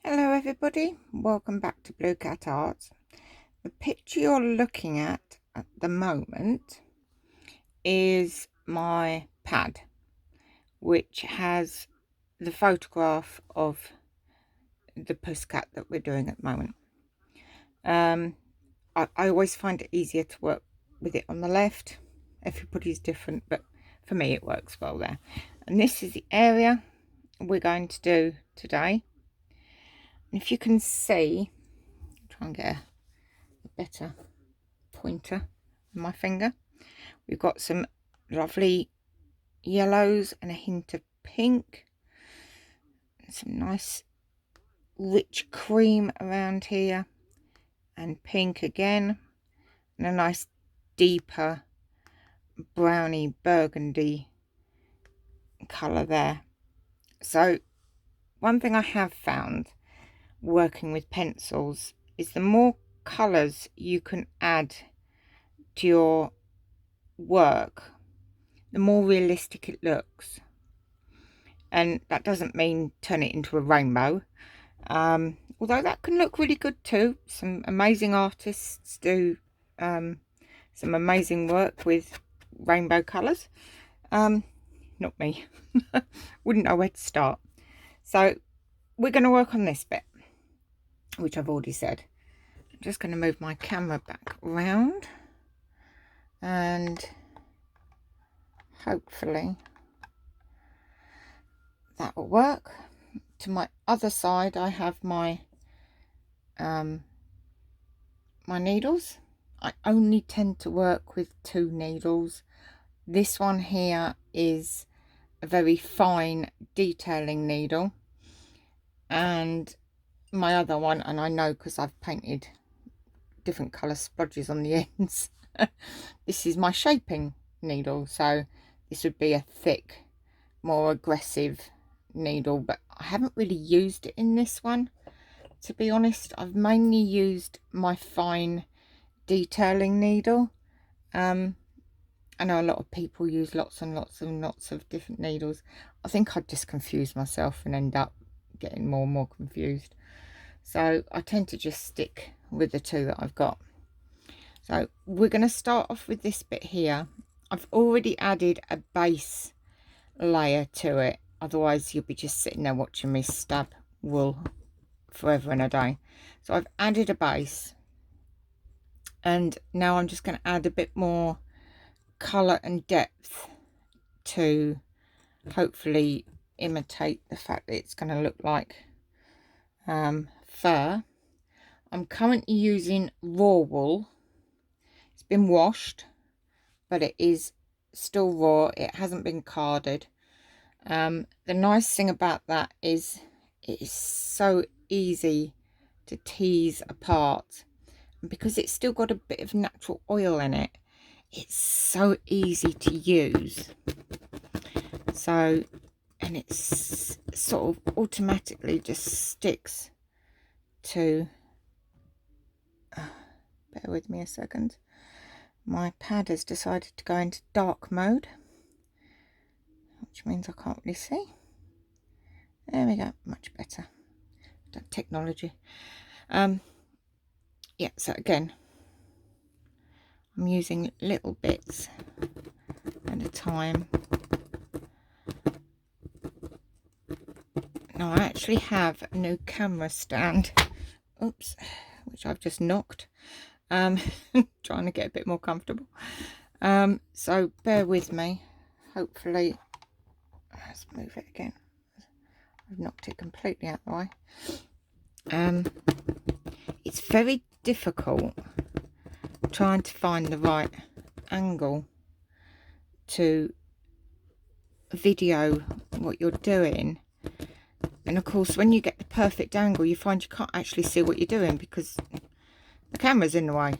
Hello everybody, welcome back to Blue Cat Arts. The picture you're looking at the moment is my pad, which has the photograph of the pussycat that we're doing at the moment. I always find it easier to work with it on the left. Everybody's different, but for me it works well there. And this is the area we're going to do today. And if you can see, try and get a better pointer on my finger. We've got some lovely yellows and a hint of pink. Some nice rich cream around here. And pink again. And a nice deeper browny burgundy colour there. So one thing I have found working with pencils is the more colours you can add to your work, the more realistic it looks. And that doesn't mean turn it into a rainbow, although that can look really good too. Some amazing artists do some amazing work with rainbow colours. Not me. Wouldn't know where to start. So we're going to work on this bit, which I've already said. I'm just going to move my camera back round and hopefully that will work. To my other side I have my my needles. I only tend to work with 2 needles. This one here is a very fine detailing needle, and my other one, and I know because I've painted different colour splodges on the ends, this is my shaping needle, so this would be a thick, more aggressive needle, but I haven't really used it in this one, to be honest. I've mainly used my fine detailing needle. I know a lot of people use lots and lots and lots of different needles. I think I'd just confuse myself and end up getting more and more confused, so I tend to just stick with the 2 that I've got. So we're going to start off with this bit here. I've already added a base layer to it, otherwise you'll be just sitting there watching me stab wool forever and a day. So I've added a base, and now I'm just going to add a bit more colour and depth to hopefully imitate the fact that it's going to look like fur. I'm currently using raw wool. It's been washed, but it is still raw. It hasn't been carded. The nice thing about that is it is so easy to tease apart, and because it's still got a bit of natural oil in it, it's so easy to use. So, and it's sort of automatically just sticks to, bear with me a second, my pad has decided to go into dark mode, which means I can't really see. There we go, much better. Technology. Yeah, so again, I'm using little bits at a time. Now I actually have a new camera stand, oops, which I've just knocked, trying to get a bit more comfortable. So bear with me. Hopefully, let's move it again. I've knocked it completely out of the way. It's very difficult trying to find the right angle to video what you're doing, and of course when you get the perfect angle you find you can't actually see what you're doing because the camera's in the way.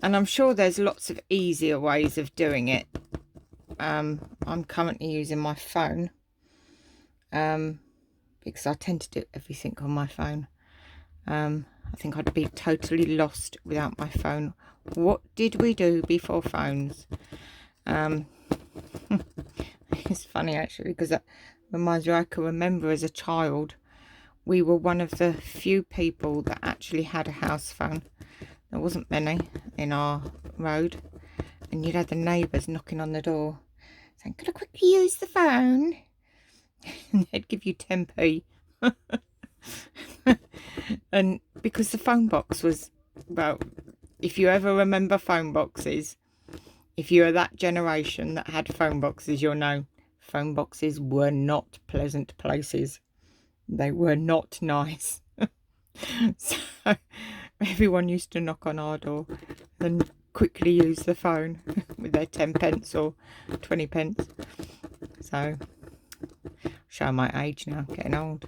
And I'm sure there's lots of easier ways of doing it. I'm currently using my phone because I tend to do everything on my phone. I think I'd be totally lost without my phone. What did we do before phones? It's funny actually, because that reminds me, I can remember as a child we were one of the few people that actually had a house phone. There wasn't many in our road, and you'd have the neighbours knocking on the door saying, "Could I quickly use the phone?" And they'd give you 10p. And because the phone box was, well, if you ever remember phone boxes, if you're that generation that had phone boxes, you'll know phone boxes were not pleasant places. They were not nice. So everyone used to knock on our door and quickly use the phone with their 10 pence or 20 pence. So, show my age now, getting old.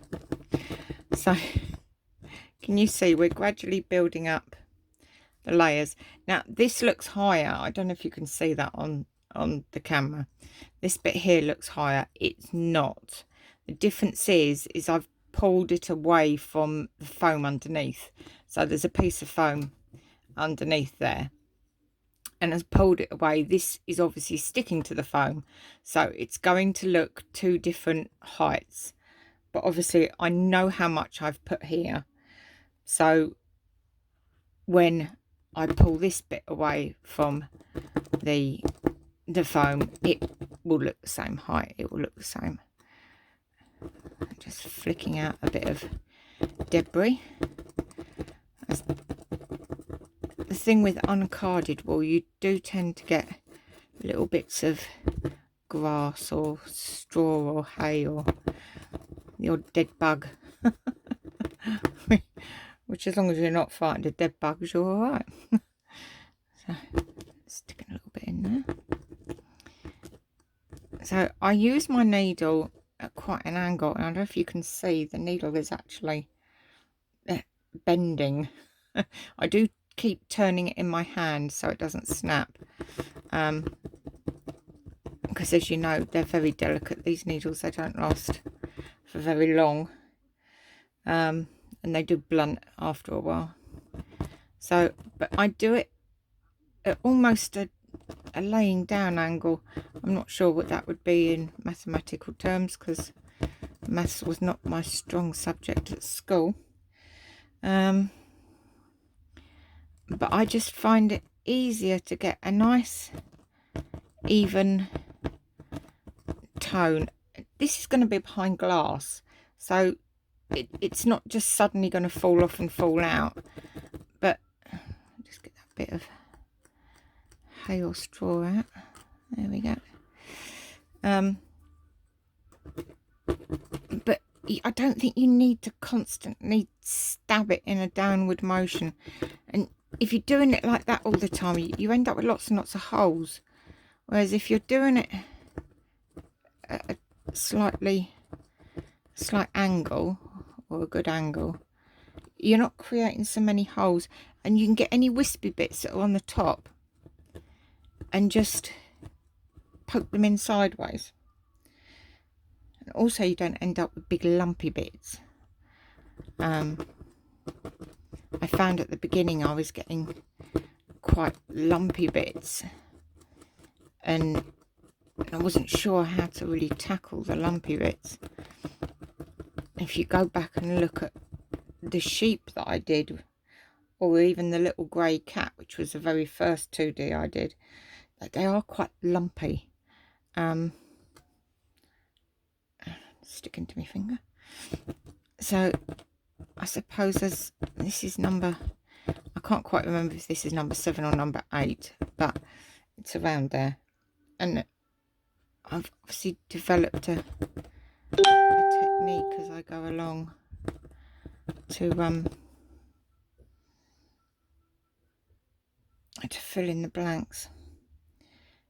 So, can you see we're gradually building up the layers. Now, this looks higher. I don't know if you can see that on the camera. This bit here looks higher. It's not. The difference is I've pulled it away from the foam underneath. So there's a piece of foam underneath there, and has pulled it away. This is obviously sticking to the foam, so it's going to look two different heights. But obviously I know how much I've put here, so when I pull this bit away from the foam, it will look the same height. It will look the same. Just flicking out a bit of debris. The thing with uncarded wool, you do tend to get little bits of grass or straw or hay or the odd dead bug. Which, as long as you're not frightened of dead bugs, you're alright. So, sticking a little bit in there. So, I use my needle at quite an angle, and I don't know if you can see, the needle is actually bending. I do keep turning it in my hand so it doesn't snap. Because, as you know, they're very delicate, these needles. They don't last for very long. And they do blunt after a while. So, but I do it at almost a laying down angle. I'm not sure what that would be in mathematical terms, because maths was not my strong subject at school. But I just find it easier to get a nice even tone. This is going to be behind glass, so it's not just suddenly going to fall off and fall out. But just get that bit of hay or straw out. There we go. But I don't think you need to constantly stab it in a downward motion. And if you're doing it like that all the time, you end up with lots and lots of holes. Whereas if you're doing it at a slight angle, or a good angle, you're not creating so many holes, and you can get any wispy bits that are on the top and just poke them in sideways. And also you don't end up with big lumpy bits. I found at the beginning I was getting quite lumpy bits, and I wasn't sure how to really tackle the lumpy bits. If you go back and look at the sheep that I did, or even the little grey cat, which was the very first 2D I did, they are quite lumpy. Sticking to my finger. So I suppose this is number, I can't quite remember if this is number 7 or number 8, but it's around there. And I've obviously developed a technique as I go along to fill in the blanks.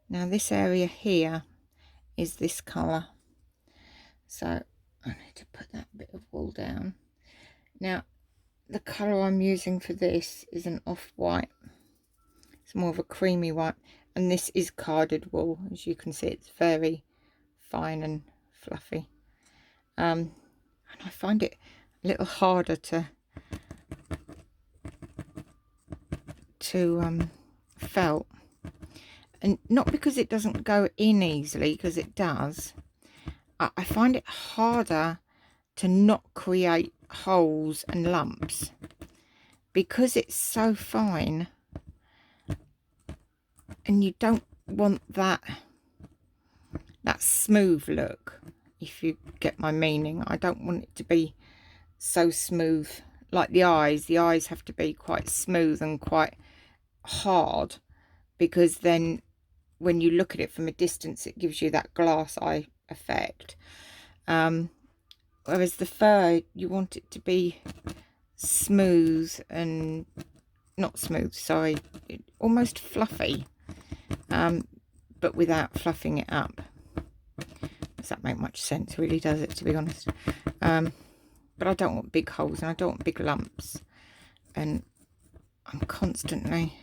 Now this area here is this colour, so I need to put that bit of wool down. Now the colour I'm using for this is an off-white. It's more of a creamy white, and this is carded wool. As you can see, it's very fine and fluffy. And I find it a little harder to felt, and not because it doesn't go in easily, because it does. I find it harder to not create holes and lumps, because it's so fine, and you don't want that smooth look, if you get my meaning. I don't want it to be so smooth like the eyes. The eyes have to be quite smooth and quite hard, because then when you look at it from a distance, it gives you that glass eye effect. Whereas the fur, you want it to be smooth and not smooth, sorry, almost fluffy, but without fluffing it up. Does that make much sense? Really, does it, to be honest? But I don't want big holes, and I don't want big lumps, and I'm constantly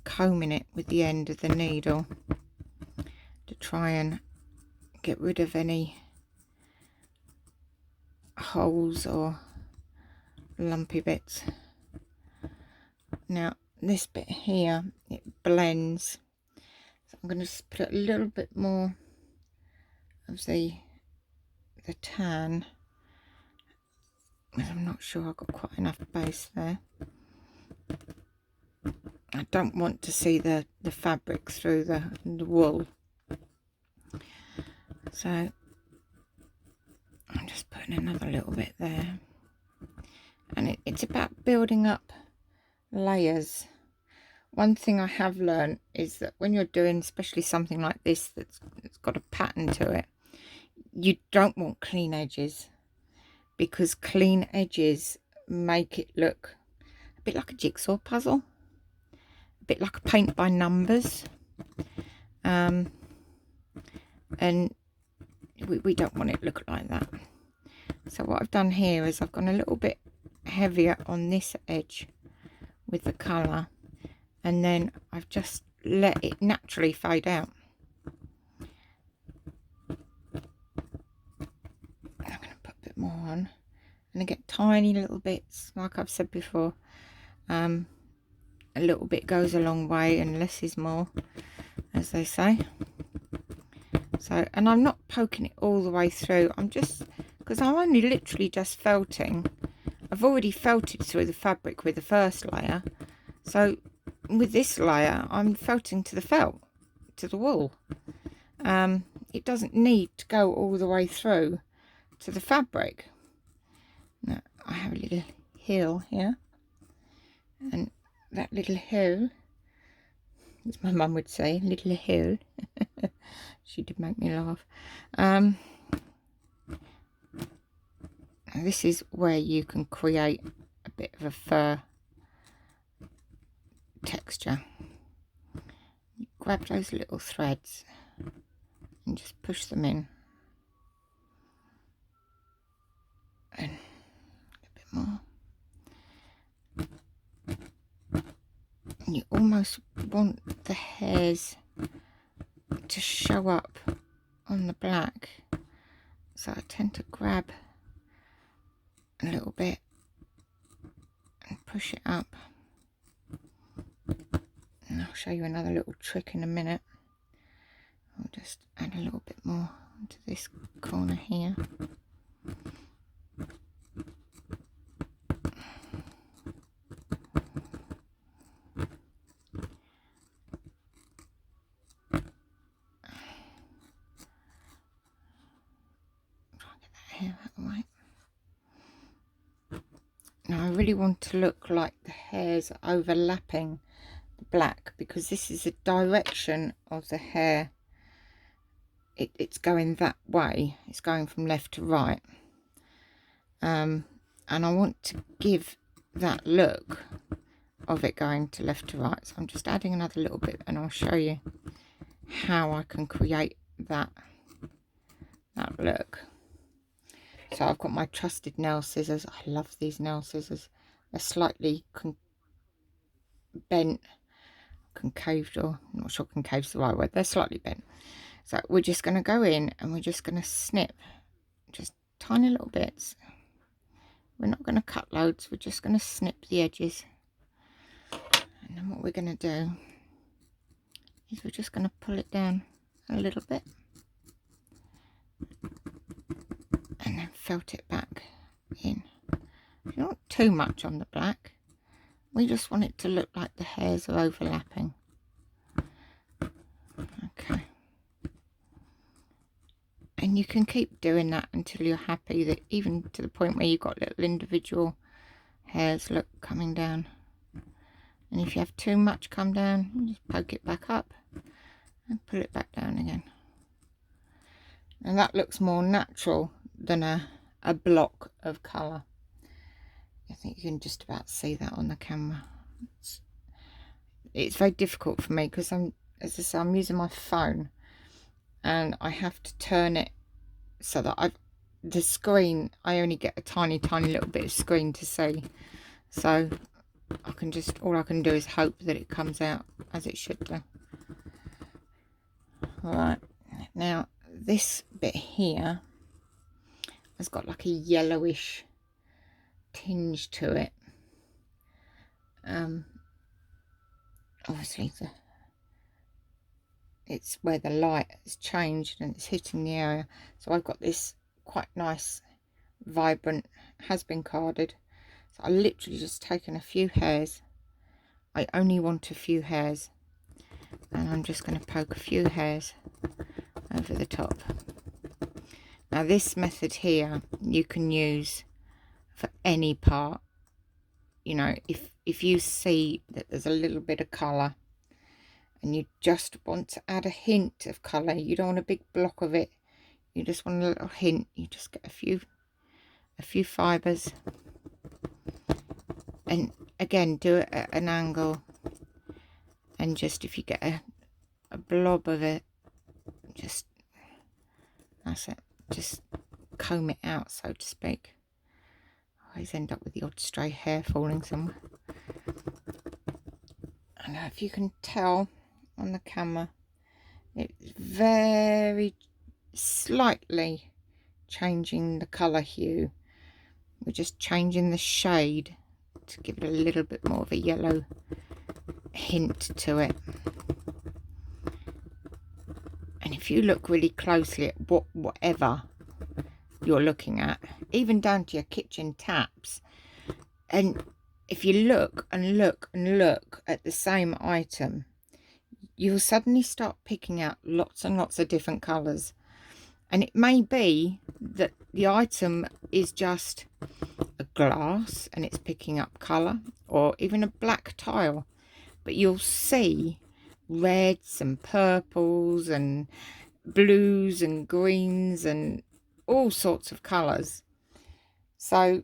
combing it with the end of the needle to try and get rid of any holes or lumpy bits. Now this bit here, it blends, so I'm going to just put a little bit more of the tan, because I'm not sure I've got quite enough base there. I don't want to see the fabric through the wool, so I'm just putting another little bit there. And it's about building up layers. One thing I have learned is that when you're doing especially something like this that's got a pattern to it, you don't want clean edges, because clean edges make it look a bit like a jigsaw puzzle, a bit like a paint by numbers, and we don't want it to look like that. So what I've done here is I've gone a little bit heavier on this edge with the colour, and then I've just let it naturally fade out. I'm going to put a bit more on, and I get tiny little bits, like I've said before. A little bit goes a long way, and less is more, as they say. So, and I'm not poking it all the way through, I'm just, because I'm only literally just felting. I've already felted through the fabric with the first layer, so with this layer I'm felting to the felt, to the wool. It doesn't need to go all the way through to the fabric. Now I have a little heel here, and that little heel, as my mum would say, little heel. She did make me laugh. This is where you can create a bit of a fur texture. You grab those little threads and just push them in, and a bit more. And you almost want the hairs to show up on the black, so I tend to grab a little bit and push it up. And I'll show you another little trick in a minute. I'll just add a little bit more to this corner here. Now I really want to look like the hairs are overlapping the black, because this is the direction of the hair. It's going that way, it's going from left to right, and I want to give that look of it going to left to right. So I'm just adding another little bit, and I'll show you how I can create that look. So I've got my trusted nail scissors. I love these nail scissors. They're slightly bent, concaved, or I'm not sure concaved's the right word. They're slightly bent. So we're just going to go in and we're just going to snip just tiny little bits. We're not going to cut loads. We're just going to snip the edges. And then what we're going to do is we're just going to pull it down a little bit, and then felt it back in. Not too much on the black. We just want it to look like the hairs are overlapping. Okay. And you can keep doing that until you're happy, that even to the point where you've got little individual hairs, look, coming down. And if you have too much come down, you just poke it back up and pull it back down again. And that looks more natural than a block of colour. I think you can just about see that on the camera. It's very difficult for me because as I say, I'm using my phone and I have to turn it so that the screen, I only get a tiny little bit of screen to see. So all I can do is hope that it comes out as it should do. Right, now this bit here has got like a yellowish tinge to it. Obviously it's where the light has changed and it's hitting the area. So I've got this quite nice, vibrant, has been carded. So I literally just taken a few hairs. I only want a few hairs. And I'm just going to poke a few hairs over the top. Now this method here you can use for any part. You know, if you see that there's a little bit of colour and you just want to add a hint of colour, you don't want a big block of it, you just want a little hint, you just get a few fibres, and again do it at an angle, and just if you get a blob of it, just, that's it, just comb it out, so to speak. I always end up with the odd stray hair falling somewhere. And if you can tell on the camera, it's very slightly changing the colour hue. We're just changing the shade to give it a little bit more of a yellow hint to it. And if you look really closely at whatever you're looking at, even down to your kitchen taps, and if you look and look and look at the same item, you'll suddenly start picking out lots and lots of different colours. And it may be that the item is just a glass and it's picking up colour, or even a black tile, but you'll see reds and purples and blues and greens and all sorts of colours. So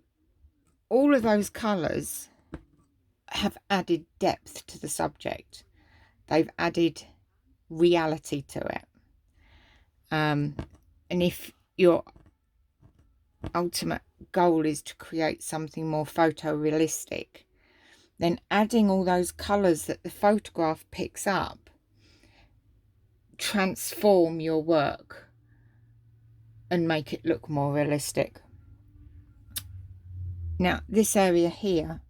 all of those colours have added depth to the subject. They've added reality to it. And if your ultimate goal is to create something more photorealistic, then adding all those colours that the photograph picks up transform your work and make it look more realistic. Now this area here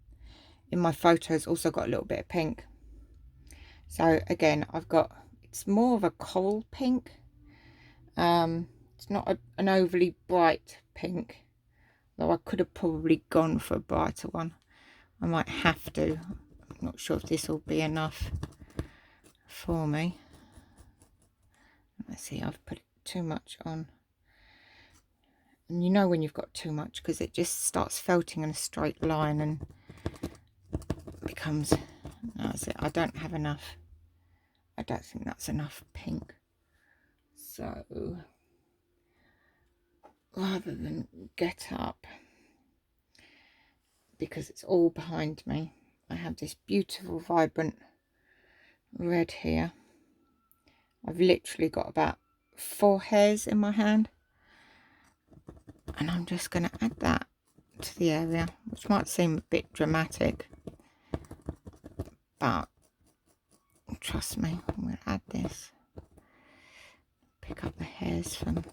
in my photos also got a little bit of pink. So again, it's more of a coral pink. It's not an overly bright pink, though I could have probably gone for a brighter one. I might have to. I'm not sure if this will be enough for me. Let's see, I've put too much on. And you know when you've got too much, because it just starts felting in a straight line and becomes, that's it, I don't have enough. I don't think that's enough pink. So rather than get up, because it's all behind me, I have this beautiful vibrant red here. I've literally got about 4 hairs in my hand, and I'm just going to add that to the area, which might seem a bit dramatic, but trust me, we'll add this. Pick up the hairs from,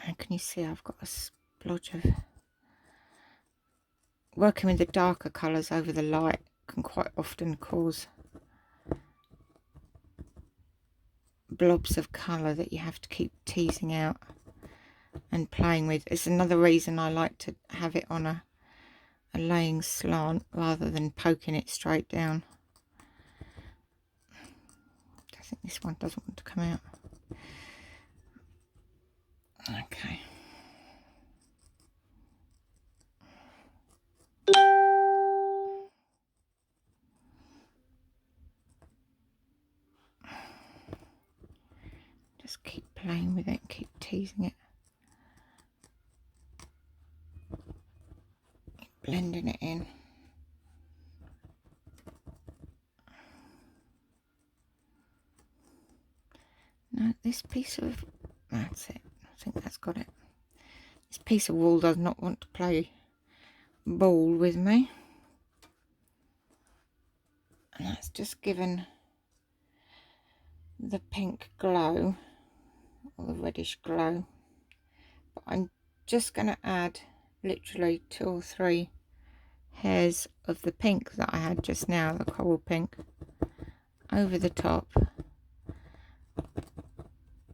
and can you see I've got a splodge of, working with the darker colours over the light can quite often cause blobs of colour that you have to keep teasing out and playing with. It's another reason I like to have it on a laying slant rather than poking it straight down. I think this one doesn't want to come out. Okay. Just keep playing with it, keep teasing it. Blending it in. No, this piece of, that's it. I think that's got it. This piece of wool does not want to play ball with me. And that's just given the pink glow, or the reddish glow. But I'm just going to add literally 2 or 3 hairs of the pink that I had just now, the coral pink, over the top,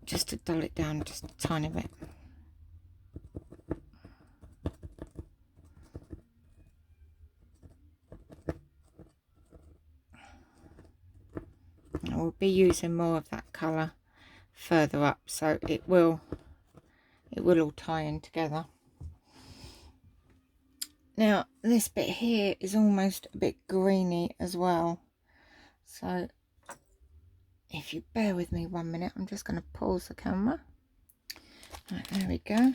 just to dull it down just a tiny bit. I will be using more of that colour further up, so it will all tie in together. Now this bit here is almost a bit greeny as well, so if you bear with me 1 minute, I'm just going to pause the camera. Right, there we go.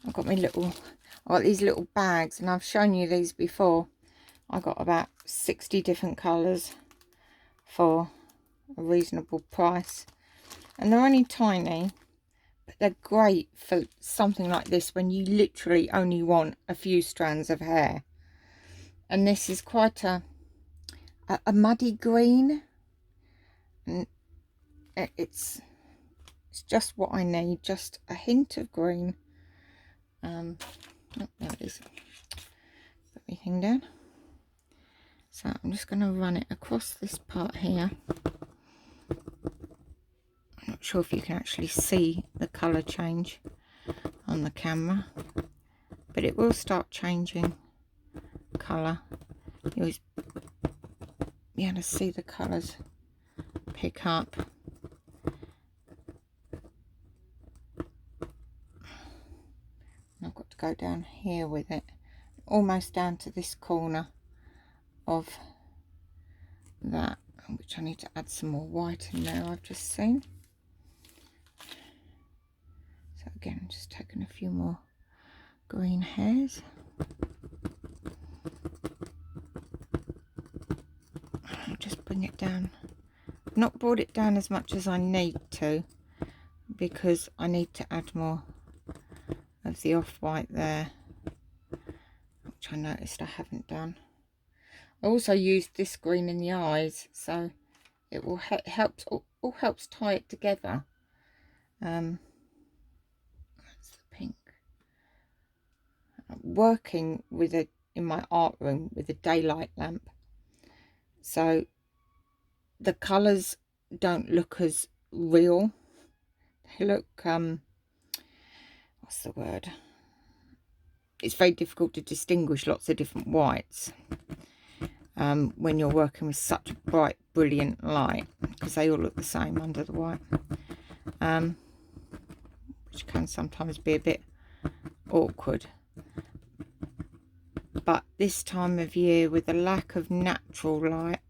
I've got these little bags, and I've shown you these before. I got about 60 different colours for a reasonable price, and they're only tiny, but they're great for something like this when you literally only want a few strands of hair. And this is quite a muddy green, and it's just what I need, just a hint of green. Oh, there it is. Put my thing down. So I'm just going to run it across this part here. I'm not sure if you can actually see the colour change on the camera, but it will start changing colour. You'll be able to see the colours pick up. I've got to go down here with it, almost down to this corner of that, which I need to add some more white in there, I've just seen. So again, I'm just taking a few more green hairs. I'll just bring it down. I've not brought it down as much as I need to, because I need to add more of the off-white there, which I noticed I haven't done. I also used this green in the eyes, so it will all helps tie it together. That's the pink. I'm working with it in my art room with a daylight lamp, so the colours don't look as real. They look what's the word? It's very difficult to distinguish lots of different whites when you're working with such bright, brilliant light, because they all look the same under the white, which can sometimes be a bit awkward. But this time of year, with the lack of natural light,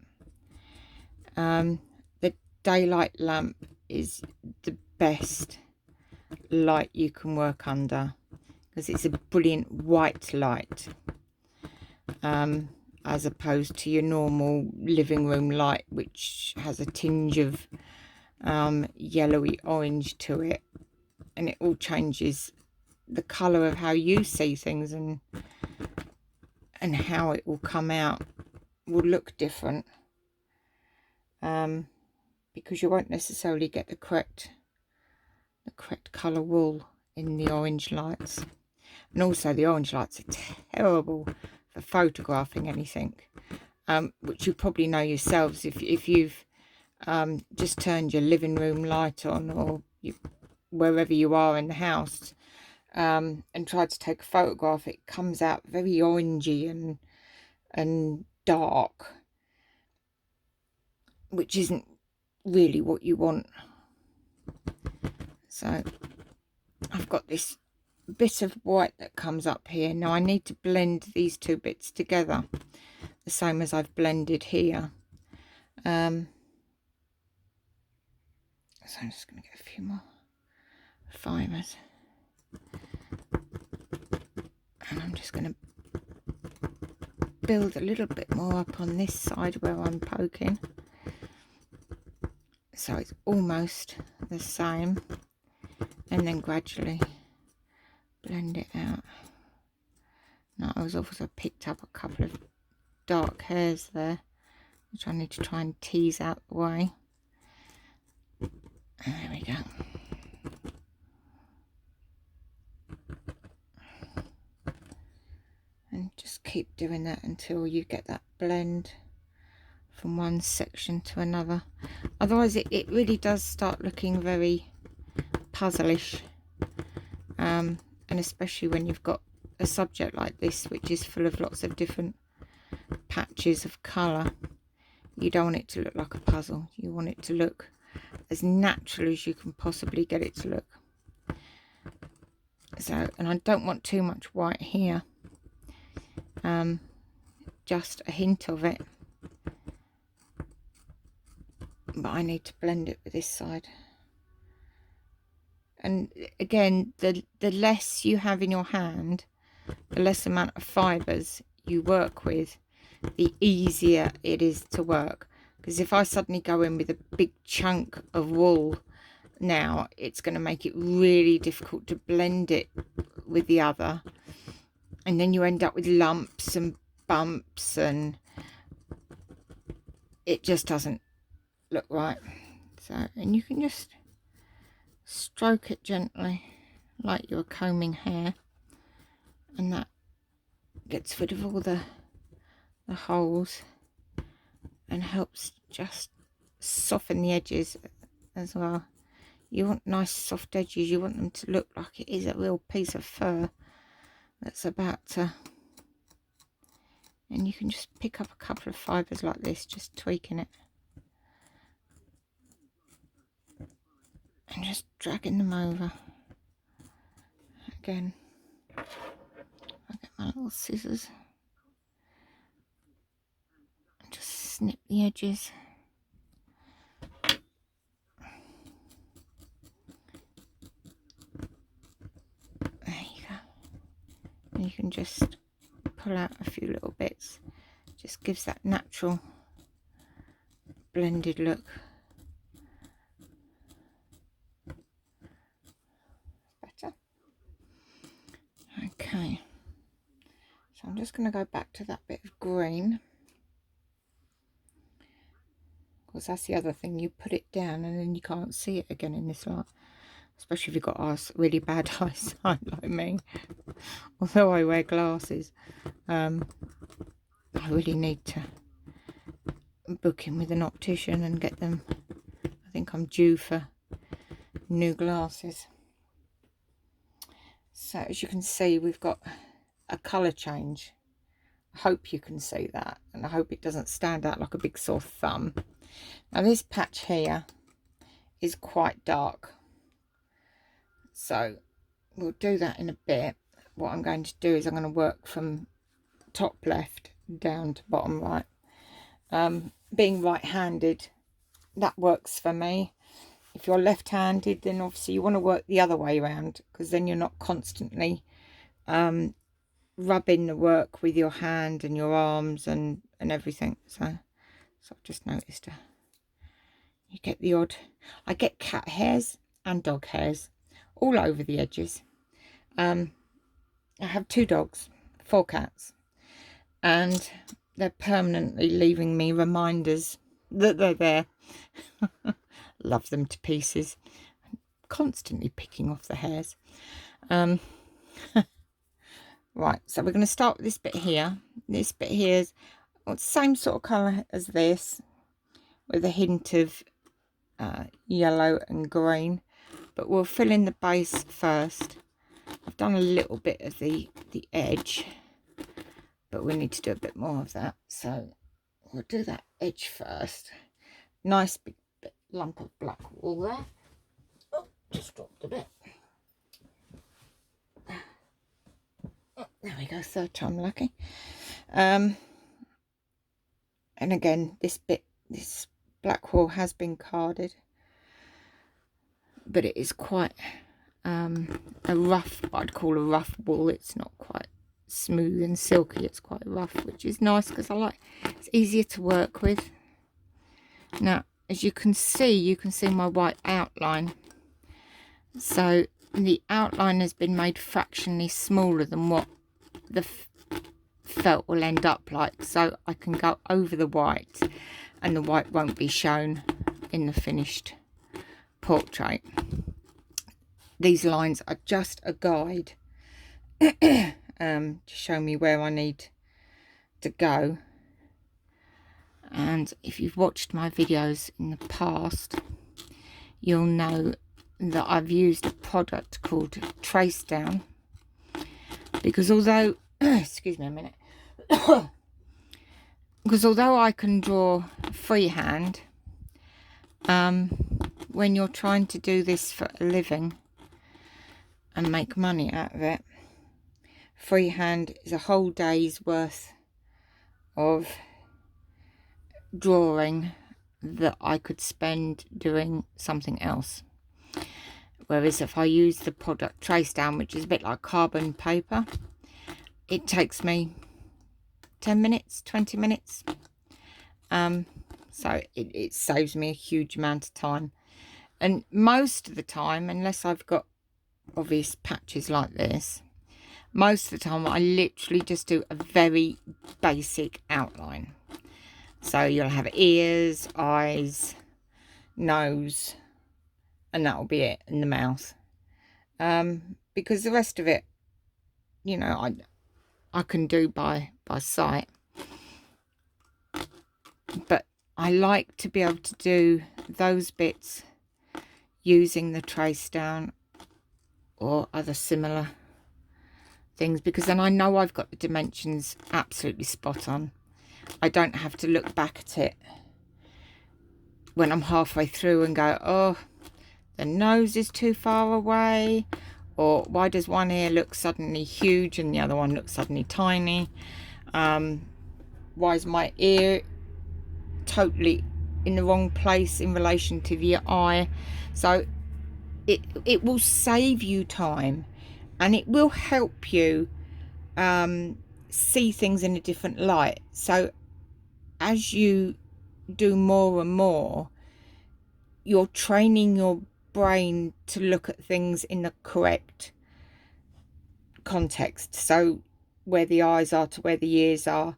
the daylight lamp is the best light you can work under, because it's a brilliant white light, as opposed to your normal living room light, which has a tinge of yellowy orange to it, and it all changes the colour of how you see things, and how it will come out will look different, because you won't necessarily get the correct colour wool in the orange lights. And also the orange lights are terrible for photographing anything, which you probably know yourselves if you've just turned your living room light on, or wherever you are in the house, and tried to take a photograph, it comes out very orangey and dark, which isn't really what you want. So I've got this bit of white that comes up here. Now I need to blend these two bits together, the same as I've blended here. So I'm just going to get a few more fibres, and I'm just going to build a little bit more up on this side where I'm poking, so it's almost the same, and then gradually blend it out. Now I was also picked up a couple of dark hairs there, which I need to try and tease out the way. And there we go. And just keep doing that until you get that blend from one section to another. Otherwise it really does start looking very puzzlish, and especially when you've got a subject like this, which is full of lots of different patches of colour. You don't want it to look like a puzzle. You want it to look as natural as you can possibly get it to look. So, and I don't want too much white here, just a hint of it, but I need to blend it with this side. And again, the less you have in your hand, the less amount of fibres you work with, the easier it is to work. Because if I suddenly go in with a big chunk of wool now, it's going to make it really difficult to blend it with the other, and then you end up with lumps and bumps, and it just doesn't look right. So, and you can just stroke it gently like you're combing hair, and that gets rid of all the holes and helps just soften the edges as well. You want nice soft edges. You want them to look like it is a real piece of fur that's about to... And you can just pick up a couple of fibres like this, just tweaking it, and just dragging them over. Again, I get my little scissors and just snip the edges. There you go. And you can just pull out a few little bits. Just gives that natural blended look. Better. Okay. So I'm just going to go back to that bit of green. Because that's the other thing. You put it down and then you can't see it again in this light. Especially if you've got really bad eyesight like me. Although I wear glasses, I really need to book in with an optician and get them. I think I'm due for new glasses. So as you can see, we've got a colour change. I hope you can see that, and I hope it doesn't stand out like a big sore thumb. Now this patch here is quite dark, so we'll do that in a bit. What I'm going to do is I'm going to work from top left down to bottom right. Being right-handed, that works for me. If you're left-handed, then obviously you want to work the other way around, because then you're not constantly rubbing the work with your hand and your arms and everything. So I've just noticed you get the odd... I get cat hairs and dog hairs all over the edges. I have 2 dogs, 4 cats, and they're permanently leaving me reminders that they're there. Love them to pieces. I'm constantly picking off the hairs. Right, so we're going to start with this bit here. This bit here is the same sort of colour as this, with a hint of yellow and green, but we'll fill in the base first. I've done a little bit of the edge, but we need to do a bit more of that, so we'll do that edge first. Nice big lump of black wool there. Oh, just dropped a bit. Oh, there we go, third time lucky. And again, this black wool has been carded, but it is quite a rough, what I'd call a rough wool. It's not quite smooth and silky, it's quite rough, which is nice because it's easier to work with. Now, as you can see my white outline. So the outline has been made fractionally smaller than what the felt will end up like, so I can go over the white and the white won't be shown in the finished portrait. These lines are just a guide to show me where I need to go. And if you've watched my videos in the past, you'll know that I've used a product called Trace Down, because although excuse me a minute, because although I can draw freehand, when you're trying to do this for a living and make money out of it, freehand is a whole day's worth of drawing that I could spend doing something else. Whereas if I use the product Trace Down, which is a bit like carbon paper, it takes me 10 minutes, 20 minutes. So it saves me a huge amount of time. And most of the time, unless I've got obvious patches like this, most of the time I literally just do a very basic outline. So you'll have ears, eyes, nose, and that'll be it, in the mouth. Because the rest of it, you know, I can do by sight. But I like to be able to do those bits using the Trace Down or other similar things, because then I know I've got the dimensions absolutely spot on. I don't have to look back at it when I'm halfway through and go, oh, the nose is too far away, or why does one ear look suddenly huge and the other one looks suddenly tiny? Why is my ear totally in the wrong place in relation to the eye? So it will save you time, and it will help you see things in a different light. So as you do more and more, you're training your brain to look at things in the correct context. So where the eyes are to where the ears are.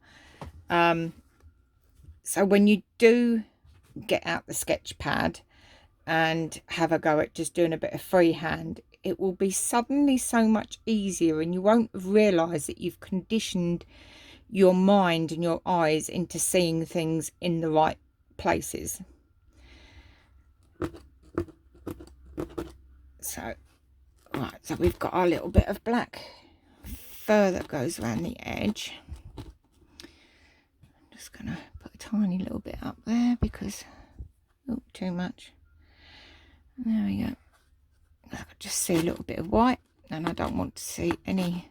So when you do get out the sketch pad and have a go at just doing a bit of freehand, it will be suddenly so much easier, and you won't realise that you've conditioned your mind and your eyes into seeing things in the right places. So, right, so we've got our little bit of black fur that goes around the edge. I'm just going to put a tiny little bit up there because, oh, too much. There we go. I can just see a little bit of white, and I don't want to see any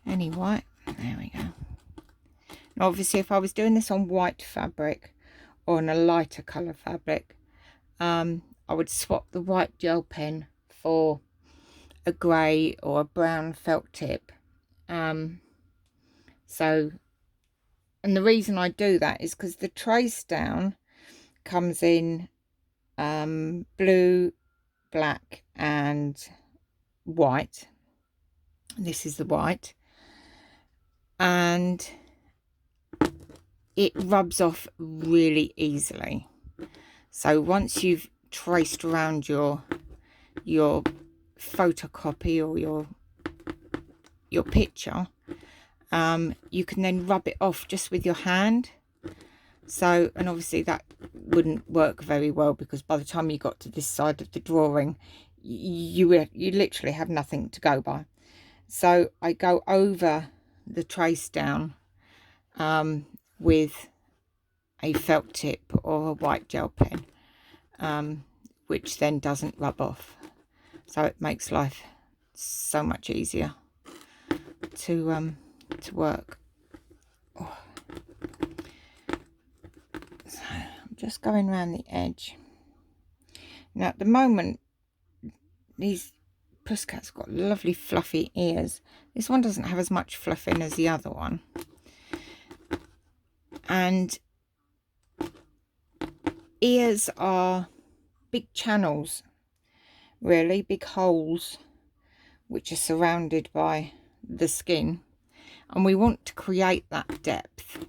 white. There we go. Now, obviously, if I was doing this on white fabric or on a lighter colour fabric, I would swap the white gel pen for a grey or a brown felt tip. And the reason I do that is because the Trace Down comes in blue, black and white. This is the white, and it rubs off really easily. So once you've traced around your photocopy or your picture, you can then rub it off just with your hand, So, and obviously that wouldn't work very well, because by the time you got to this side of the drawing, you literally have nothing to go by. So I go over the trace down with a felt tip or a white gel pen, which then doesn't rub off. So it makes life so much easier to work. Oh. So I'm just going around the edge. Now at the moment, these Pussycat's got lovely fluffy ears. This one doesn't have as much fluff in as the other one. And ears are big channels, really, big holes which are surrounded by the skin, and we want to create that depth.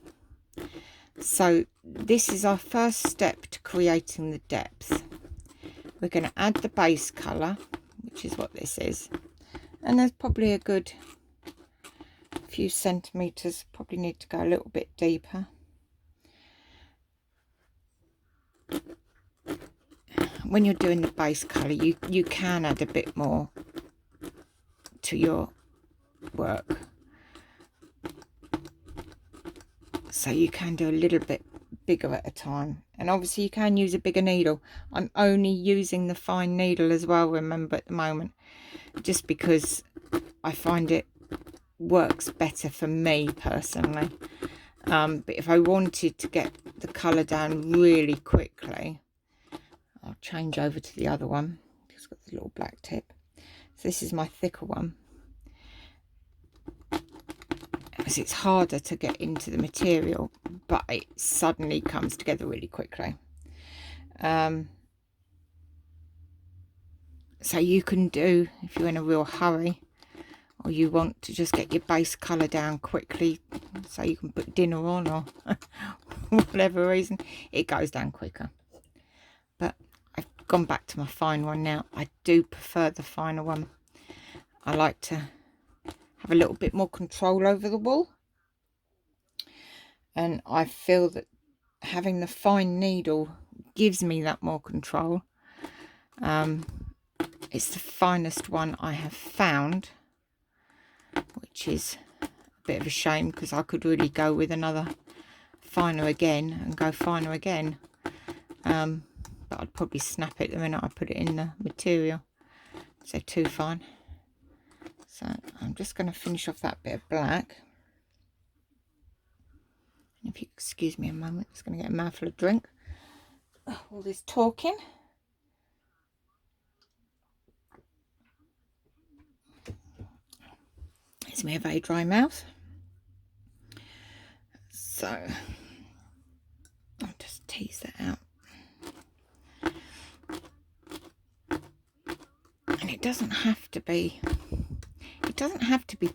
So this is our first step to creating the depth. We're going to add the base colour, which is what this is, and there's probably a good few centimetres, probably need to go a little bit deeper. When you're doing the base colour, you can add a bit more to your work, so you can do a little bit bigger at a time, and obviously you can use a bigger needle. I'm only using the fine needle as well, remember, at the moment, just because I find it works better for me personally. But if I wanted to get the colour down really quickly, I'll change over to the other one. It's got the little black tip. So this is my thicker one, as it's harder to get into the material, but it suddenly comes together really quickly. So you can do, if you're in a real hurry, or you want to just get your base colour down quickly, so you can put dinner on, or whatever reason, it goes down quicker. But I've gone back to my fine one now. I do prefer the finer one. I like to have a little bit more control over the wool, and I feel that having the fine needle gives me that more control. It's the finest one I have found, which is a bit of a shame, because I could really go with another finer again and go finer again, but I'd probably snap it the minute I put it in the material, so too fine. So I'm just going to finish off that bit of black. If you excuse me a moment, just going to get a mouthful of drink. All this talking. It's me a very dry mouth, so I'll just tease that out. And it doesn't have to be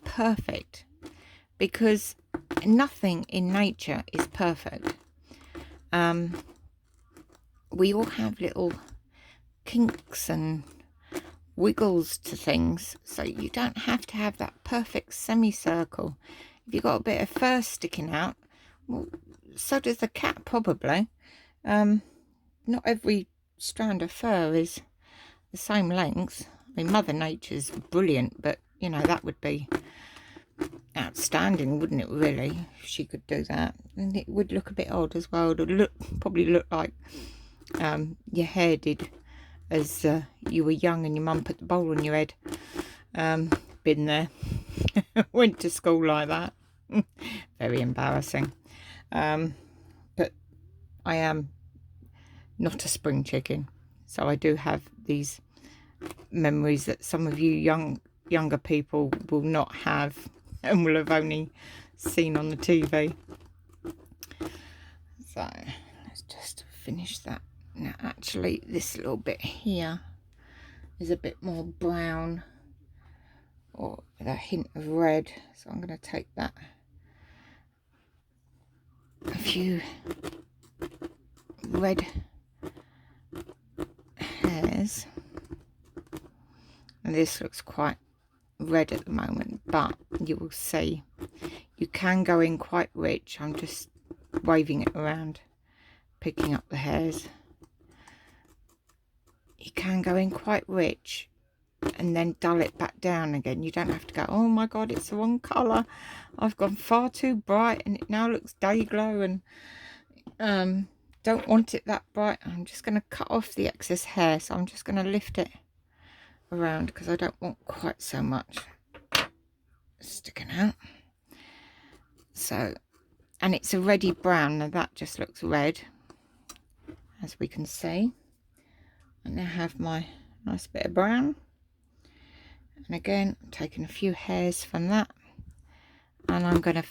perfect, because nothing in nature is perfect. We all have little kinks and wiggles to things, so you don't have to have that perfect semicircle. If you've got a bit of fur sticking out, well, so does the cat probably. Not every strand of fur is the same length. I mean, Mother Nature's brilliant, but you know, that would be outstanding, wouldn't it, really, if she could do that? And it would look a bit odd as well. It would probably look like your hair did as you were young and your mum put the bowl on your head. Been there. Went to school like that. Very embarrassing. But I am not a spring chicken, so I do have these memories that some of you younger people will not have, and will have only seen on the TV. So let's just finish that. Now actually this little bit here is a bit more brown, or with a hint of red, so I'm going to take that a few red hairs, and this looks quite red at the moment, but you will see you can go in quite rich. I'm just waving it around picking up the hairs. You can go in quite rich and then dull it back down again. You don't have to go, oh my god, it's the wrong colour, I've gone far too bright and it now looks day glow, and don't want it that bright. I'm just going to cut off the excess hair, so I'm just going to lift it around because I don't want quite so much sticking out. So, and it's already brown. Now that just looks red, as we can see. And I have my nice bit of brown, and again I'm taking a few hairs from that, and I'm going to